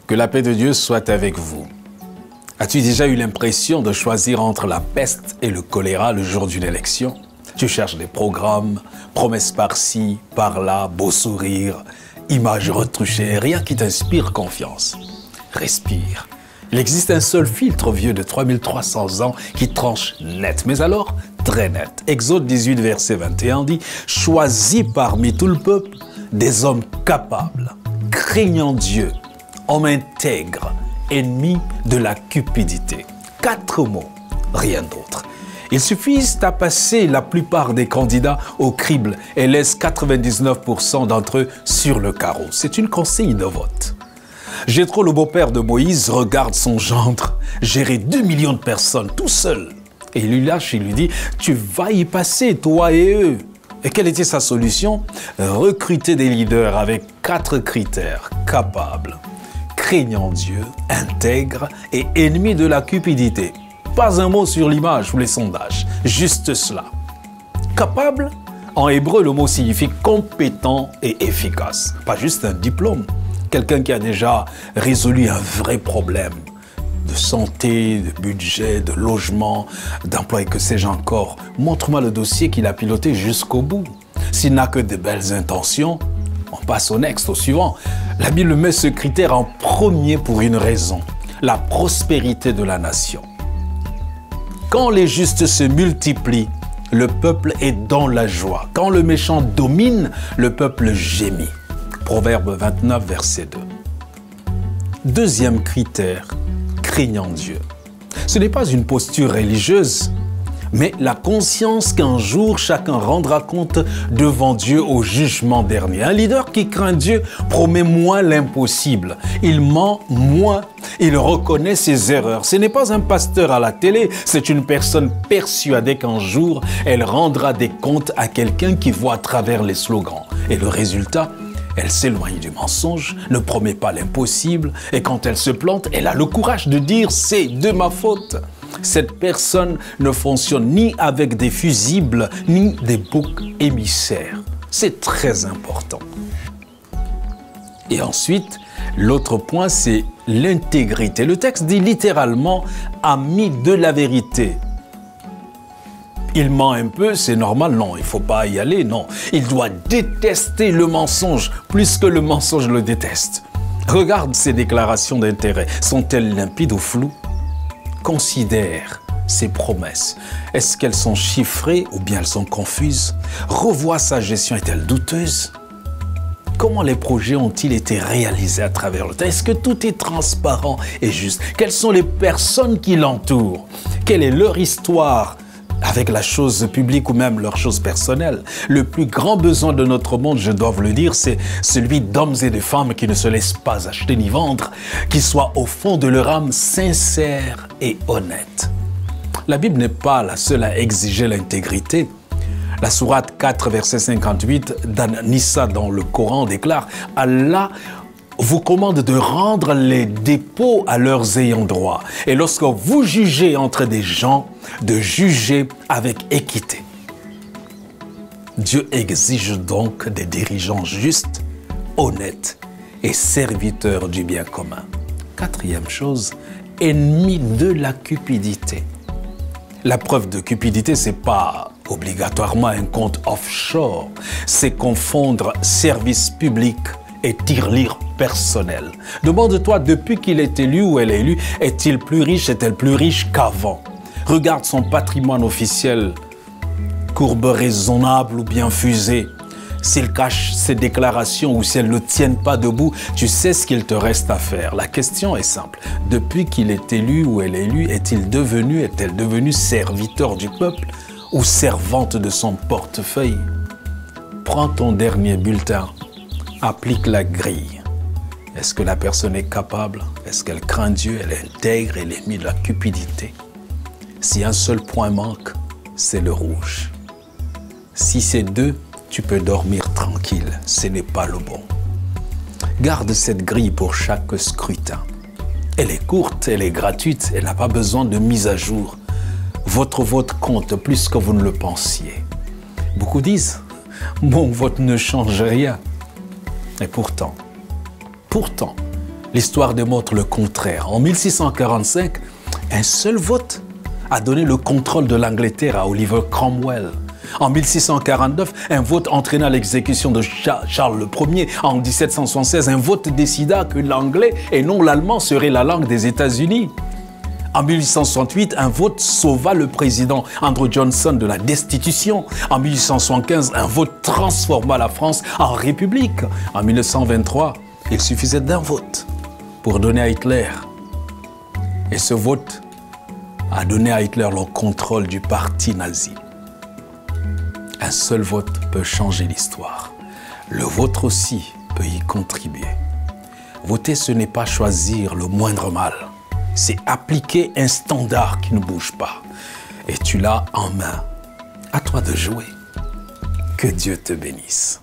Que la paix de Dieu soit avec vous. As-tu déjà eu l'impression de choisir entre la peste et le choléra le jour d'une élection? Tu cherches des programmes, promesses par-ci, par-là, beaux sourires, images retouchées, rien qui t'inspire confiance. Respire. Il existe un seul filtre vieux de 3300 ans qui tranche net, mais alors très net. Exode 18, verset 21 dit « Choisis parmi tout le peuple des hommes capables, craignant Dieu, hommes intègres, ennemis de la cupidité. » 4 mots, rien d'autre. Ils suffisent à passer la plupart des candidats au crible et laissent 99% d'entre eux sur le carreau. C'est une consigne de vote. Jéthro, le beau-père de Moïse, regarde son gendre gérer 2 millions de personnes tout seul. Et il lui lâche, il lui dit « Tu vas y passer, toi et eux ». Et quelle était sa solution? Recruter des leaders avec 4 critères capables, craignant Dieu, intègres et ennemis de la cupidité. Pas un mot sur l'image ou les sondages, juste cela. Capable, en hébreu, le mot signifie compétent et efficace. Pas juste un diplôme. Quelqu'un qui a déjà résolu un vrai problème de santé, de budget, de logement, d'emploi et que sais-je encore. Montre-moi le dossier qu'il a piloté jusqu'au bout. S'il n'a que de belles intentions, on passe au next, au suivant. La Bible met ce critère en premier pour une raison, la prospérité de la nation. Quand les justes se multiplient, le peuple est dans la joie. Quand le méchant domine, le peuple gémit. Proverbe 29, verset 2. Deuxième critère, craignant Dieu. Ce n'est pas une posture religieuse, mais la conscience qu'un jour chacun rendra compte devant Dieu au jugement dernier. Un leader qui craint Dieu promet moins l'impossible. Il ment moins, il reconnaît ses erreurs. Ce n'est pas un pasteur à la télé, c'est une personne persuadée qu'un jour, elle rendra des comptes à quelqu'un qui voit à travers les slogans. Et le résultat, elle s'éloigne du mensonge, ne promet pas l'impossible, et quand elle se plante, elle a le courage de dire « c'est de ma faute ». Cette personne ne fonctionne ni avec des fusibles, ni des boucs émissaires. C'est très important. Et ensuite, l'autre point, c'est l'intégrité. Le texte dit littéralement « ami de la vérité ». Il ment un peu, c'est normal, non, il ne faut pas y aller, non. Il doit détester le mensonge plus que le mensonge le déteste. Regarde ses déclarations d'intérêt, sont-elles limpides ou floues? Considère ses promesses. Est-ce qu'elles sont chiffrées ou bien elles sont confuses? Revois sa gestion, est-elle douteuse? Comment les projets ont-ils été réalisés à travers le temps? Est-ce que tout est transparent et juste? Quelles sont les personnes qui l'entourent? Quelle est leur histoire avec la chose publique ou même leur chose personnelle? Le plus grand besoin de notre monde, je dois vous le dire, c'est celui d'hommes et de femmes qui ne se laissent pas acheter ni vendre, qui soient au fond de leur âme sincères et honnêtes. La Bible n'est pas la seule à exiger l'intégrité. La sourate 4, verset 58 d'An-Nissa dans le Coran déclare « Allah vous commande de rendre les dépôts à leurs ayants droit. Et lorsque vous jugez entre des gens, de juger avec équité. » Dieu exige donc des dirigeants justes, honnêtes et serviteurs du bien commun. Quatrième chose, ennemis de la cupidité. La preuve de cupidité, ce n'est pas obligatoirement un compte offshore, c'est confondre service public et tirelire personnel. Demande-toi, depuis qu'il est élu ou elle est élue, est-il plus riche, est-elle plus riche qu'avant? Regarde son patrimoine officiel, courbe raisonnable ou bien fusée. S'il cache ses déclarations ou si elles ne tiennent pas debout, tu sais ce qu'il te reste à faire. La question est simple. Depuis qu'il est élu ou elle est élue, est-elle devenue serviteur du peuple ou servante de son portefeuille? Prends ton dernier bulletin, applique la grille. Est-ce que la personne est capable? Est-ce qu'elle craint Dieu? Elle est intègre? Elle est mise de la cupidité? Si un seul point manque, c'est le rouge. Si c'est 2, tu peux dormir tranquille, ce n'est pas le bon. Garde cette grille pour chaque scrutin. Elle est courte, elle est gratuite, elle n'a pas besoin de mise à jour. Votre vote compte plus que vous ne le pensiez. Beaucoup disent, mon vote ne change rien. Et pourtant, L'histoire démontre le contraire. En 1645, un seul vote a donné le contrôle de l'Angleterre à Oliver Cromwell. En 1649, un vote entraîna l'exécution de Charles Ier. En 1776, un vote décida que l'anglais et non l'allemand serait la langue des États-Unis. En 1868, un vote sauva le président Andrew Johnson de la destitution. En 1875, un vote transforma la France en république. En 1923, il suffisait d'un vote pour donner à Hitler. Et ce vote a donné à Hitler le contrôle du parti nazi. Un seul vote peut changer l'histoire. Le vôtre aussi peut y contribuer. Voter, ce n'est pas choisir le moindre mal. C'est appliquer un standard qui ne bouge pas. Et tu l'as en main. À toi de jouer. Que Dieu te bénisse.